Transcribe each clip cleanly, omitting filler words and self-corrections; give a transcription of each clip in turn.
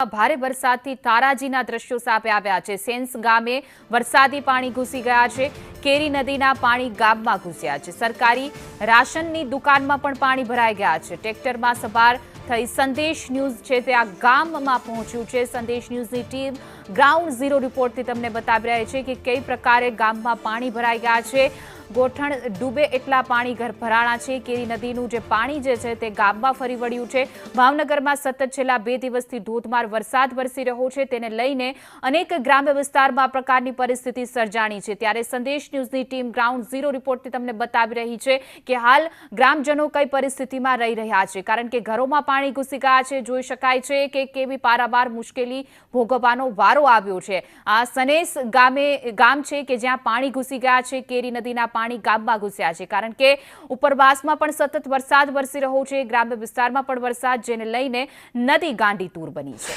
ભારે વરસાદથી તારાજીના દ્રશ્યો સામે આવ્યા છે। સેન્સ ગામે વરસાદી પાણી ઘૂસી ગયા છે। કેરી નદીના પાણી ગામમાં ઘૂસ્યા છે। સરકારી રાશનની દુકાનમાં પણ પાણી ભરાઈ ગયા છે। ટ્રેક્ટરમાં સવાર થઈ સંદેશ ન્યૂઝ છે તે આ ગામમાં પહોંચ્યું છે। સંદેશ ન્યૂઝની ટીમ ગ્રાઉન્ડ ઝીરો રિપોર્ટથી તમને બતાવી રહી છે કે કઈ પ્રકારે ગામમાં પાણી ભરાઈ ગયા છે। ગોઠણ ડૂબે એટલા પાણી ભરાણા છે। કેરી નદીનું જે પાણી છે તે ગામમાં ફરી વળ્યું છે। ભાવનગરમાં સતત છેલ્લા 2 દિવસથી ધોધમાર વરસાદ વરસી રહ્યો છે, તેને લઈને અનેક ગ્રામ્ય વિસ્તારમાં આ પ્રકારની પરિસ્થિતિ સર્જાણી છે। ત્યારે સંદેશ ન્યૂઝની ટીમ ગ્રાઉન્ડ ઝીરો રિપોર્ટથી તમને બતાવી રહી છે કે હાલ ગ્રામજનો કઈ પરિસ્થિતિમાં રહી રહ્યા છે, કારણ કે ઘરોમાં પાણી ઘૂસી ગયા છે। જોઈ શકાય છે કે કેવી પારાવાર મુશ્કેલી ભોગવવાનો વારો આવ્યો છે। આ સનેસ ગામ છે કે જ્યાં પાણી ઘૂસી ગયા છે। કેરી નદીના પાણી ગામમાં ઘૂસ્યા છે, કારણ કે ઉપરવાસમાં પણ સતત વરસાદ વરસી રહ્યો છે। ગ્રામ્ય વિસ્તારમાં પણ વરસાદ, જેને લઈને નદી ગાંડીતુર બની છે।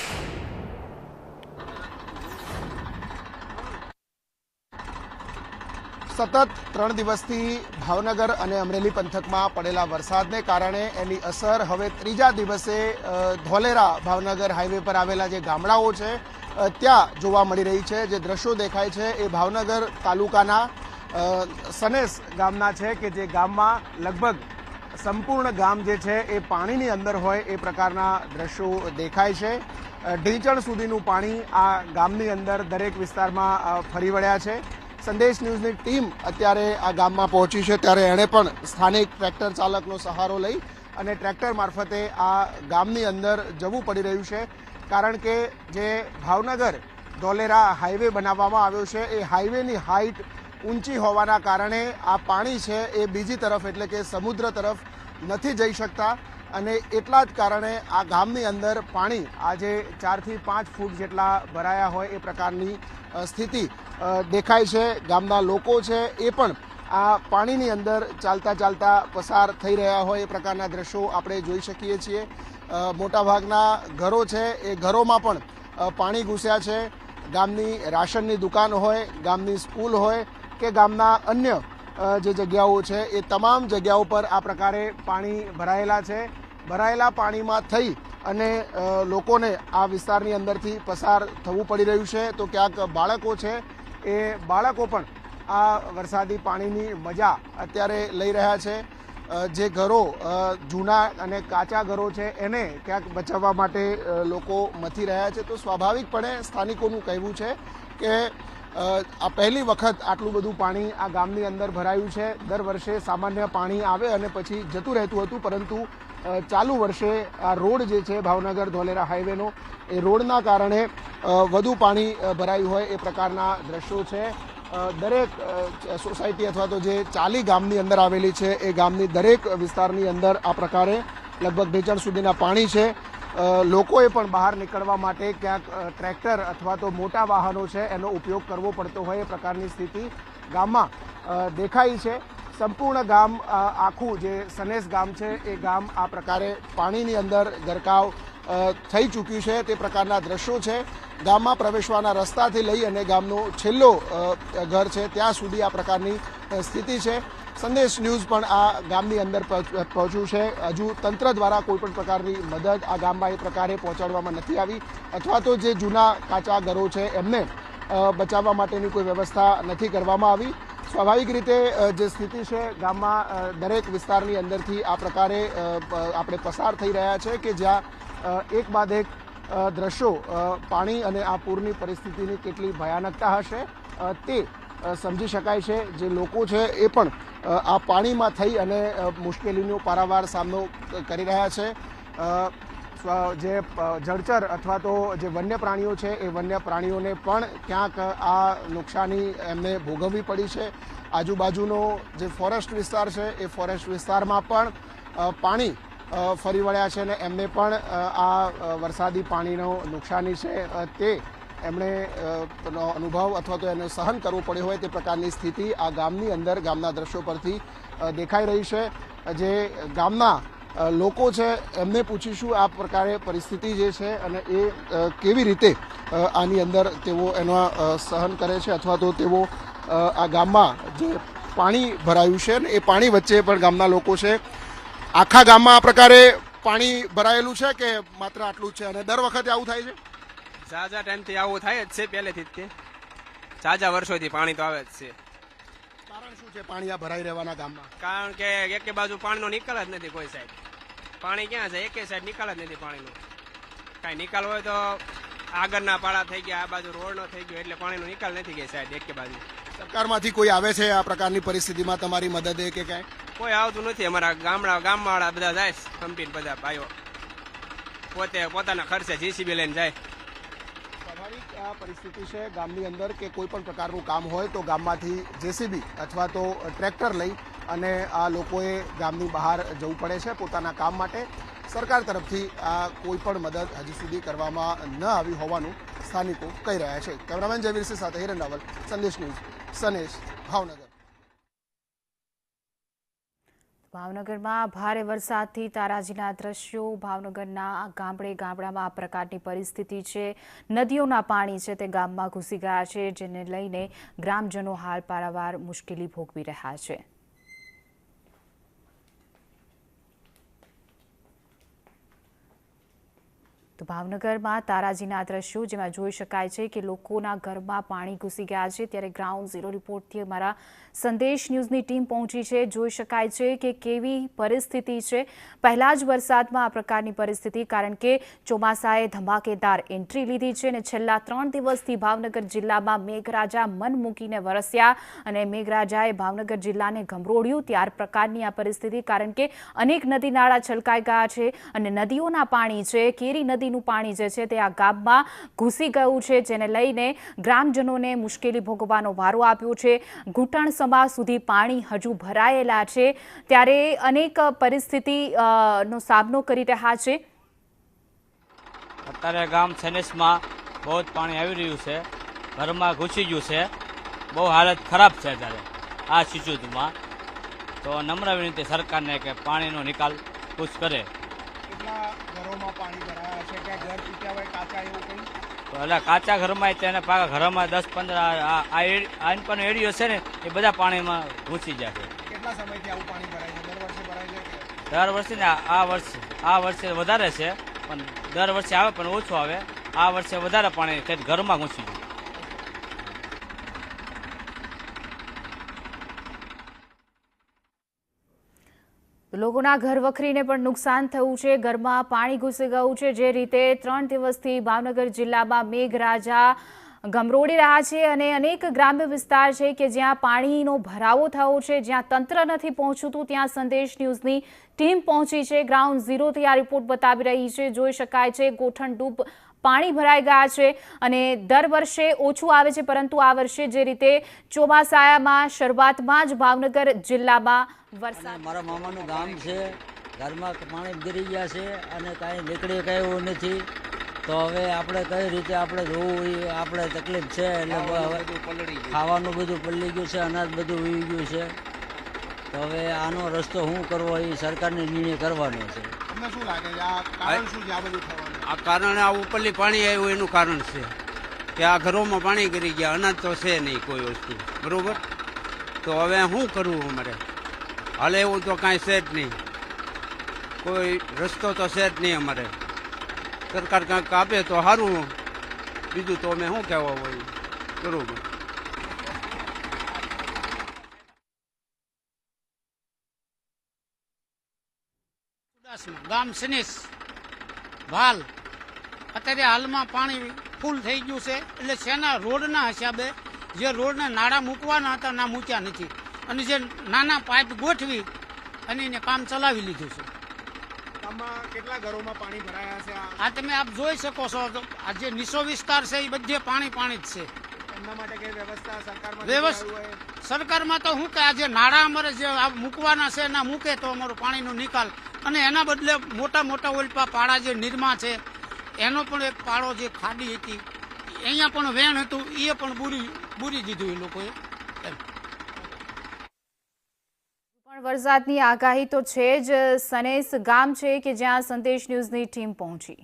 સતત 3 દિવસથી ભાવનગર અને અમરેલી પંથકમાં પડેલા વરસાદને કારણે એની અસર હવે ત્રીજા દિવસે ધોલેરા ભાવનગર હાઈવે પર આવેલા જે ગામડાઓ છે ત્યાં જોવા મળી રહી છે। જે દ્રશ્યો દેખાય છે એ ભાવનગર તાલુકાના સનેસ ગામના છે કે જે ગામમાં લગભગ સંપૂર્ણ ગામ જે છે એ પાણીની અંદર હોય એ પ્રકારના દ્રશ્યો દેખાય છે। ઢીંચણ સુધીનું પાણી આ ગામની અંદર દરેક વિસ્તારમાં ફરી વળ્યા છે। સંદેશ ન્યૂઝની ટીમ અત્યારે આ ગામમાં પહોંચી છે, ત્યારે એણે પણ સ્થાનિક ટ્રેક્ટર ચાલકનો સહારો લઈ અને ટ્રેક્ટર મારફતે આ ગામની અંદર જવું પડી રહ્યું છે, કારણ કે જે ભાવનગર ધોલેરા હાઈવે બનાવવામાં આવ્યો છે એ હાઈવેની હાઈટ ઊંચી હોવાના કારણે આ પાણી છે એ બીજી તરફ એટલે કે સમુદ્ર તરફ નથી જઈ શકતા, અને એટલા જ કારણે આ ગામની અંદર પાણી આજે 4 થી 5 ફૂટ જેટલા ભરાયા હોય એ પ્રકારની સ્થિતિ દેખાય છે। ગામના લોકો છે એ પણ આ પાણીની અંદર ચાલતા ચાલતા પસાર થઈ રહ્યા હોય એ પ્રકારના દ્રશ્યો આપણે જોઈ શકીએ છીએ। મોટાભાગના ઘરો છે એ ઘરોમાં પણ પાણી ઘૂસ્યા છે। ગામની રાશનની દુકાન હોય, ગામની સ્કૂલ હોય કે ગામના અન્ય જે જગ્યાઓ છે એ તમામ જગ્યાઓ પર આ પ્રકારે પાણી ભરાયેલા છે। ભરાયેલા પાણીમાં થઈ અને લોકોને આ વિસ્તારની અંદરથી પસાર થવું પડી રહ્યું છે। તો ક્યાંક બાળકો છે એ બાળકો પણ આ વરસાદી પાણીની મજા અત્યારે લઈ રહ્યા છે। જે ઘરો જૂના અને કાચા ઘરો છે એને ક્યાંક બચાવવા માટે લોકો મથી રહ્યા છે। તો સ્વાભાવિકપણે સ્થાનિકોનું કહેવું છે કે આ પહેલી વખત આટલું બધું પાણી આ ગામની અંદર ભરાયું છે। દર વર્ષે સામાન્ય પાણી આવે અને પછી જતું રહેતું હતું, પરંતુ ચાલુ વર્ષે આ રોડ જે છે ભાવનગર ધોલેરા હાઈવેનો એ રોડના કારણે વધુ પાણી ભરાયું હોય એ પ્રકારના દ્રશ્યો છે। દરેક સોસાયટી અથવા તો જે ચાલી ગામની અંદર આવેલી છે એ ગામની દરેક વિસ્તારની અંદર આ પ્રકારે લગભગ ઢીંચણ સુધીના પાણી છે। લોકોએ પણ બહાર નીકળવા માટે ક્યાંક ટ્રેક્ટર અથવા તો મોટા વાહનો છે એનો ઉપયોગ કરવો પડતો હોય એ પ્રકારની સ્થિતિ ગામમાં દેખાઈ છે। સંપૂર્ણ ગામ આખું જે સનેસ ગામ છે એ ગામ આ પ્રકારે પાણીની અંદર ગરકાવ થઈ ચૂક્યું છે તે પ્રકારના દ્રશ્યો છે। ગામમાં પ્રવેશવાના રસ્તાથી લઈ અને ગામનો છેલ્લો ઘર છે ત્યાં સુધી આ પ્રકારની સ્થિતિ છે। સંદેશ ન્યૂઝ પણ આ ગામની અંદર પહોંચ્યું છે। હજુ તંત્ર દ્વારા કોઈપણ પ્રકારની મદદ આ ગામમાં એ પ્રકારે પહોંચાડવામાં નથી આવી, અથવા તો જે જૂના કાચા ઘરો છે એમને બચાવવા માટેની કોઈ વ્યવસ્થા નથી કરવામાં આવી। સ્વાભાવિક રીતે જે સ્થિતિ છે ગામમાં દરેક વિસ્તારની અંદરથી આ પ્રકારે આપણે પસાર થઈ રહ્યા છે કે જ્યાં એક બાદ એક દ્રશ્યો પાણી અને આ પૂરની પરિસ્થિતિની કેટલી ભયાનકતા હશે તે સમજી શકાય છે। જે લોકો છે એ પણ આ પાણીમાં થઈ અને મુશ્કેલીનો પારાવાર સામનો કરી રહ્યા છે। જે જળચર અથવા તો જે વન્ય પ્રાણીઓ છે એ વન્ય પ્રાણીઓને પણ ક્યાંક આ નુકસાની એમને ભોગવવી પડી છે। આજુબાજુનો જે ફોરેસ્ટ વિસ્તાર છે એ ફોરેસ્ટ વિસ્તારમાં પણ પાણી ફરી વળ્યા છે અને એમને પણ આ વરસાદી પાણીનો નુકસાની છે તે એમણે અનુભવ અથવા તો એને સહન કરવું પડ્યું હોય તે પ્રકારની સ્થિતિ આ ગામની અંદર ગામના દ્રશ્યો પરથી દેખાઈ રહી છે। જે ગામના લોકો છે એમને પૂછીશું આ પ્રકારે પરિસ્થિતિ જે છે અને એ કેવી રીતે આની અંદર તેઓ એનો સહન કરે છે, અથવા તો તેઓ આ ગામમાં જે પાણી ભરાયું છે ને એ પાણી વચ્ચે પણ ગામના લોકો છે। આખા ગામમાં આ પ્રકારે પાણી ભરાયેલું છે કે માત્ર આટલું જ છે અને દર વખતે આવું થાય છે? ઝાઝા ટાઈમથી આવું થાય જ છે, પહેલેથી જ તે ઝાઝા વર્ષોથી પાણી તો આવે જ છે. કારણ શું છે પાણી આ ભરાઈ રહેવાના ગામમાં? કારણ કે એકે બાજુ પાણીનો નિકાલ જ નથી કોઈ સાઈડ. પાણી ક્યાં છે? એકે સાઈડ નિકાલ જ નથી પાણીનો. કાંઈ નિકાલ હોય તો આગળના પાળા થઈ ગયા, આ બાજુ રોડનો થઈ ગયો, એટલે પાણીનો નિકાલ નથી ગઈ સાઈડ એકે બાજુ. સરકારમાંથી કોઈ આવે છે આ પ્રકારની પરિસ્થિતિમાં તમારી મદદે કે કાંઈ? કોઈ આવતું નથી. અમારા ગામવાળા બધા જાય કંપની, બધા ભાઈઓ પોતે પોતાના ખર્ચે જીસીબી લઈને જાય. સ્વાભાવિક આ પરિસ્થિતિ છે ગામની અંદર કે કોઈ પણ પ્રકારનું કામ હોય તો ગામમાંથી જેસીબી અથવા તો ટ્રેક્ટર લઈ અને આ લોકોએ ગામની બહાર જવું પડે છે પોતાના કામ માટે. સરકાર તરફથી આ કોઈ પણ મદદ હજી સુધી કરવામાં ન આવી હોવાનું સ્થાનિકો કહી રહ્યા છે. કેમેરામેન જયવીરસિંહ સાથે હિરેન રાવલ, સંદેશ ન્યૂઝ, સનેશ, ભાવનગર. ભાવનગરમાં ભારે વરસાદથી તારાજીના દ્રશ્યો. ભાવનગરના ગામડામાં આ પ્રકારની પરિસ્થિતિ છે. નદીઓના પાણી છે તે ગામમાં ઘૂસી ગયા છે, જેને લઈને ગ્રામજનો હાલ પારાવાર મુશ્કેલી ભોગવી રહ્યા છે. તો ભાવનગરમાં તારાજીના દ્રશ્યો જેમાં જોઈ શકાય છે કે લોકોના ઘરમાં પાણી ઘૂસી ગયા છે. ત્યારે ગ્રાઉન્ડ ઝીરો રિપોર્ટથી અમારા સંદેશ ન્યૂઝની ટીમ પહોંચી છે. જોઈ શકાય છે કે કેવી પરિસ્થિતિ છે. પહેલા જ વરસાદમાં આ પ્રકારની પરિસ્થિતિ, કારણ કે ચોમાસાએ ધમાકેદાર એન્ટ્રી લીધી છે અને છેલ્લા 3 દિવસથી ભાવનગર જિલ્લામાં મેઘરાજા મન મૂકીને વરસ્યા અને મેઘરાજાએ ભાવનગર જિલ્લાને ગમરોડ્યું. ત્યાર પ્રકારની આ પરિસ્થિતિ, કારણ કે અનેક નદી નાળા છલકાઈ ગયા છે અને નદીઓના પાણી છે, કેરી નદી પાણી જે છે તે આ ગામમાં ઘૂસી ગયું છે, જેને લઈને ગ્રામજનોને મુશ્કેલી ભોગવવાનો વારો આપ્યો છે. ઘૂંટણ સમા સુધી પાણી હજુ ભરાયેલા છે. ત્યારે અનેક પરિસ્થિતિનો સામનો કરી રહ્યા છે. અત્યારે ગામ સનેસમાં બહુ જ પાણી આવી રહ્યું છે, ઘરમાં ઘૂસી ગયું છે, બહુ હાલત ખરાબ છે અત્યારે આ સિચ્યુએશનમાં. તો નમ્ર વિનંતી સરકારને કે પાણીનો નિકાલ કુછ કરે. ઘરોમાં પાણી ભરાયા છે કે ઘર તૂટ્યા હોય કાચા એવું કંઈ? તો એટલે કાચા ઘરમાં તેને પાકા ઘરમાં 10-15 આ પણ એરિયો છે ને એ બધા પાણીમાં ઘૂસી જાય છે. કેટલા સમયથી આવું પાણી ભરાય છે? દર વર્ષે ભરાય છે? દર વર્ષે ને આ વર્ષે વધારે છે, પણ દર વર્ષે આવે પણ ઓછું આવે. આ વર્ષે વધારે પાણી ઘરમાં ઘૂસી ગયું. લોકોના ઘર વખરીને પણ નુકસાન થયું છે. ઘરમાં પાણી ઘૂસી ગયું છે. જે રીતે 3 દિવસથી ભાવનગર જિલ્લામાં મેઘરાજા ગમરોડી રહ્યા છે અને અનેક ગ્રામ્ય વિસ્તાર છે કે જ્યાં પાણીનો ભરાવો થયો છે, જ્યાં તંત્ર નથી પહોંચતું, ત્યાં સંદેશ ન્યૂઝની ટીમ પહોંચી છે. ગ્રાઉન્ડ ઝીરોથી આ રિપોર્ટ બતાવી રહી છે. જોઈ શકાય છે ગોઠણ ડૂબ પાણી ભરાઈ ગયા છે અને દર વર્ષે ઓછું આવે છે, પરંતુ આ વર્ષે જે રીતે ચોમાસામાં શરૂઆતમાં જ ભાવનગર જિલ્લામાં વરસાદ. મારા મામાનું ગામ છે, ઘરમાં પાણી ગરી ગયા છે અને કાંઈ નીકળી કાંઈ એવું નથી. તો હવે આપણે કઈ રીતે આપણે જોવું એ આપણે તકલીફ છે. એટલે ખાવાનું બધું પલળી ગયું છે, અનાજ બધું ઉઈ ગયું છે. તો હવે આનો રસ્તો શું કરવો એ સરકારને નિર્ણય કરવાનો છે. તમને શું લાગે છે આ કારણ શું છે આ બધું થવાનું? આ કારણ આ ઉપરથી પાણી આવ્યું એનું કારણ છે કે આ ઘરોમાં પાણી ગરી ગયા, અનાજ તો છે નહીં કોઈ વસ્તુ, બરોબર. તો હવે શું કરવું અમારે? હાલે એવું તો કાંઈ છે જ નહીં, કોઈ રસ્તો તો છે જ નહીં અમારે. સરકાર કાંઈક આપે તો સારું, બીજું તો અમે શું કહેવા હોય, બરોબર. ગામ સનેસ ભાલ અત્યારે હાલમાં પાણી ફૂલ થઈ ગયું છે. એટલે શેના રોડના હિસાબે જે રોડના નાળા મૂકવાના હતા ના મૂક્યા નથી અને જે નાના પાઇપ ગોઠવી અને એને કામ ચલાવી લીધું છે. ગામમાં કેટલા ઘરોમાં પાણી ભરાયા છે? આ તમે આપ જોઈ શકો છો. આ જે નીચો વિસ્તાર છે એ બધે પાણી જ છે. એમના માટે કઈ વ્યવસ્થા વ્યવસ્થા સરકારમાં તો શું કે આ જે નાળા અમારે જે મૂકવાના છે ના મૂકે તો અમારો પાણીનો નિકાલ, અને એના બદલે મોટા મોટા ઓલપા પાડા જે નિર્મા છે એનો પણ એક પાડો જે ખાડી હતી અહીંયા પણ વેણ હતું એ પણ બુરી દીધું એ લોકોએ. પણ વરસાદની આગાહી તો છે જ. સનેસ ગામ છે કે જ્યાં સંદેશ ન્યૂઝની ટીમ પહોંચી.